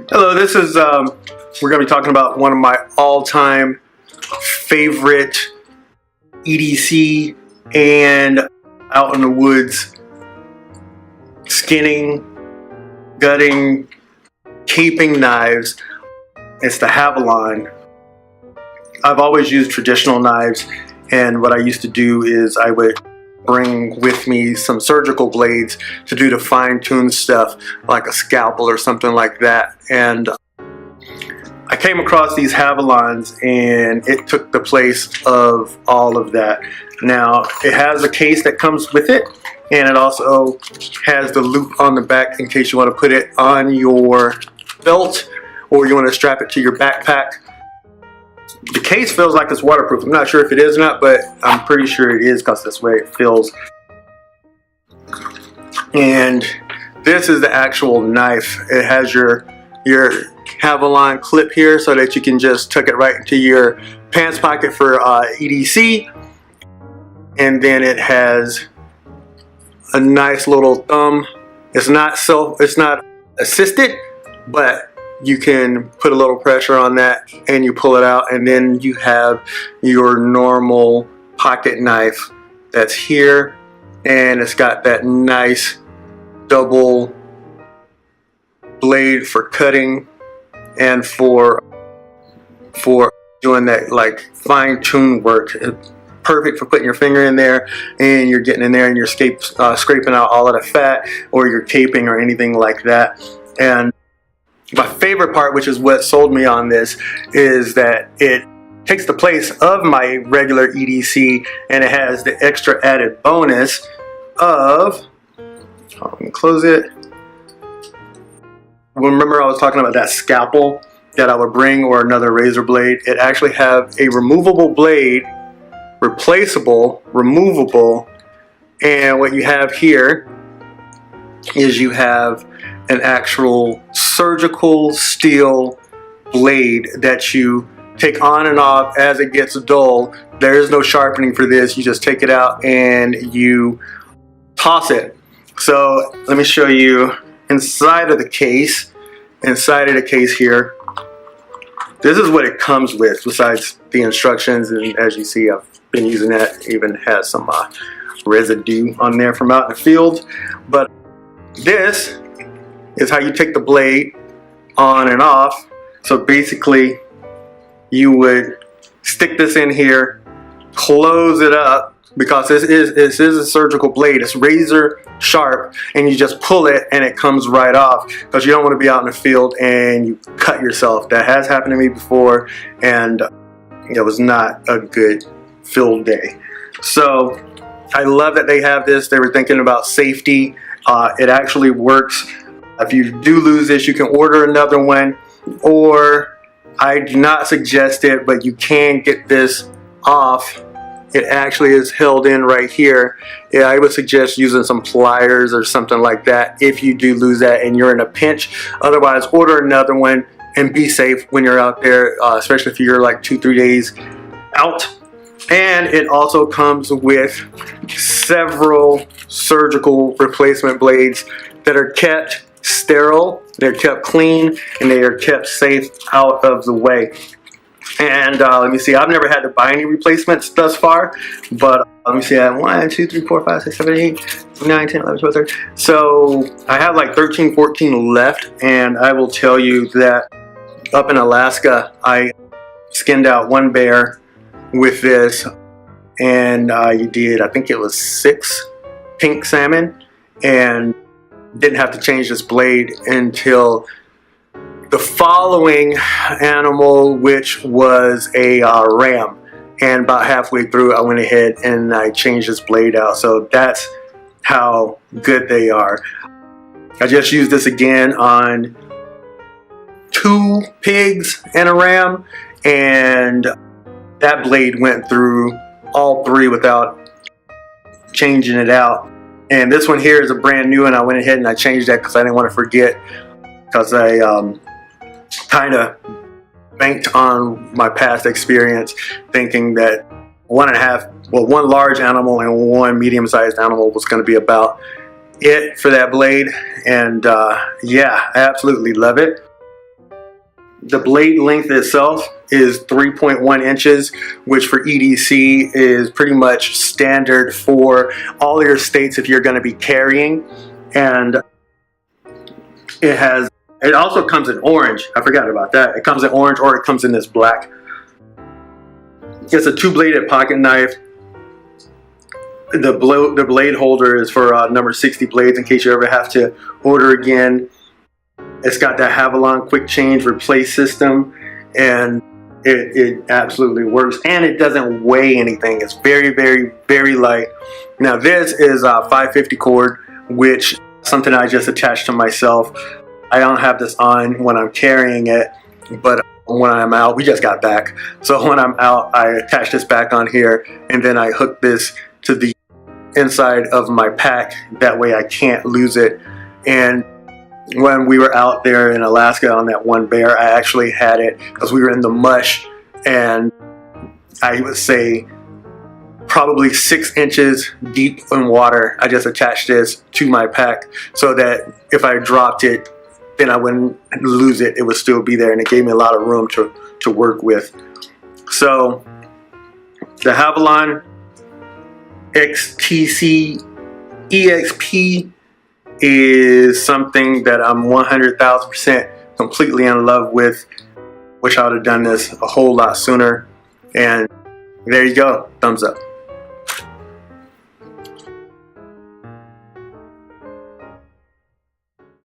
Hello, this is, we're going to be talking about one of my all-time favorite EDC and out in the woods skinning, gutting, caping knives. It's the Havalon. I've always used traditional knives, and what I used to do is I would bring with me some surgical blades to do the fine-tuned stuff like a scalpel or something like that. And I came across these Havalons and it took the place of all of that. Now it has a case that comes with it, and it also has the loop on the back in case you want to put it on your belt or you want to strap it to your backpack. The case feels like it's waterproof. I'm not sure if it is or not, but I'm pretty sure it is because that's the way it feels. And this is the actual knife. It has your Havalon clip here so that you can just tuck it right into your pants pocket for EDC. And then it has a nice little thumb. It's not assisted, but you can put a little pressure on that and you pull it out, and then you have your normal pocket knife that's here, and it's got that nice double blade for cutting and for doing that like fine-tuned work. It's perfect for putting your finger in there and you're getting in there and you're scraping out all of the fat, or you're caping or anything like that. And my favorite part, which is what sold me on this, is that it takes the place of my regular EDC, and it has the extra added bonus of, let me close it. Remember I was talking about that scalpel that I would bring, or another razor blade? It actually have a removable blade, replaceable, removable, and what you have here is you have an actual surgical steel blade that you take on and off as it gets dull. There is no sharpening for this. You just take it out and you toss it. So let me show you inside of the case. Inside of the case here, this is what it comes with besides the instructions, and as you see, I've been using that. It even has some residue on there from out in the field. But this is how you take the blade on and off. So basically you would stick this in here, close it up, because this is a surgical blade. It's razor sharp, and you just pull it and it comes right off, because you don't want to be out in the field and you cut yourself. That has happened to me before, and it was not a good field day. So I love that they have this. They were thinking about safety. It actually works. If you do lose this, you can order another one, or I do not suggest it, but you can get this off. It actually is held in right here. Yeah, I would suggest using some pliers or something like that if you do lose that and you're in a pinch. Otherwise, order another one and be safe when you're out there, especially if you're like 2-3 days out. And it also comes with several surgical replacement blades that are kept sterile, they're kept clean, and they are kept safe out of the way. And let me see, I've never had to buy any replacements thus far, but let me see, I have 1, 2, 3, 4, 5, 6, 7, 8, 9, 10, 11, 12, 13. So I have like 13, 14 left, and I will tell you that up in Alaska, I skinned out one bear with this, and you did, I think it was 6 pink salmon, and didn't have to change this blade until the following animal, which was a ram. And about halfway through, I went ahead and I changed this blade out. So that's how good they are. I just used this again on 2 pigs and a ram, and that blade went through all 3 without changing it out. And this one here is a brand new, and I went ahead and I changed that because I didn't want to forget, because I kind of banked on my past experience, thinking that 1 large animal and 1 medium-sized animal was going to be about it for that blade. And yeah, I absolutely love it. The blade length itself is 3.1 inches, which for EDC is pretty much standard for all your states if you're going to be carrying. And it also comes in orange. I forgot about that. It comes in orange, or it comes in this black. It's a two-bladed pocket knife. The blade holder is for number 60 blades in case you ever have to order again. It's got that Havalon quick change replace system, and it absolutely works, and it doesn't weigh anything. It's very, very, very light. Now this is a 550 cord, which is something I just attached to myself. I don't have this on when I'm carrying it, but when I'm out, we just got back. So when I'm out, I attach this back on here, and then I hook this to the inside of my pack. That way I can't lose it. And when we were out there in Alaska on that one bear, I actually had it because we were in the mush, and I would say probably 6 inches deep in water. I just attached this to my pack so that if I dropped it, then I wouldn't lose it. It would still be there, and it gave me a lot of room to work with. So the Havalon XTC EXP is something that I'm 100,000% completely in love with. Wish I would have done this a whole lot sooner. And there you go, thumbs up.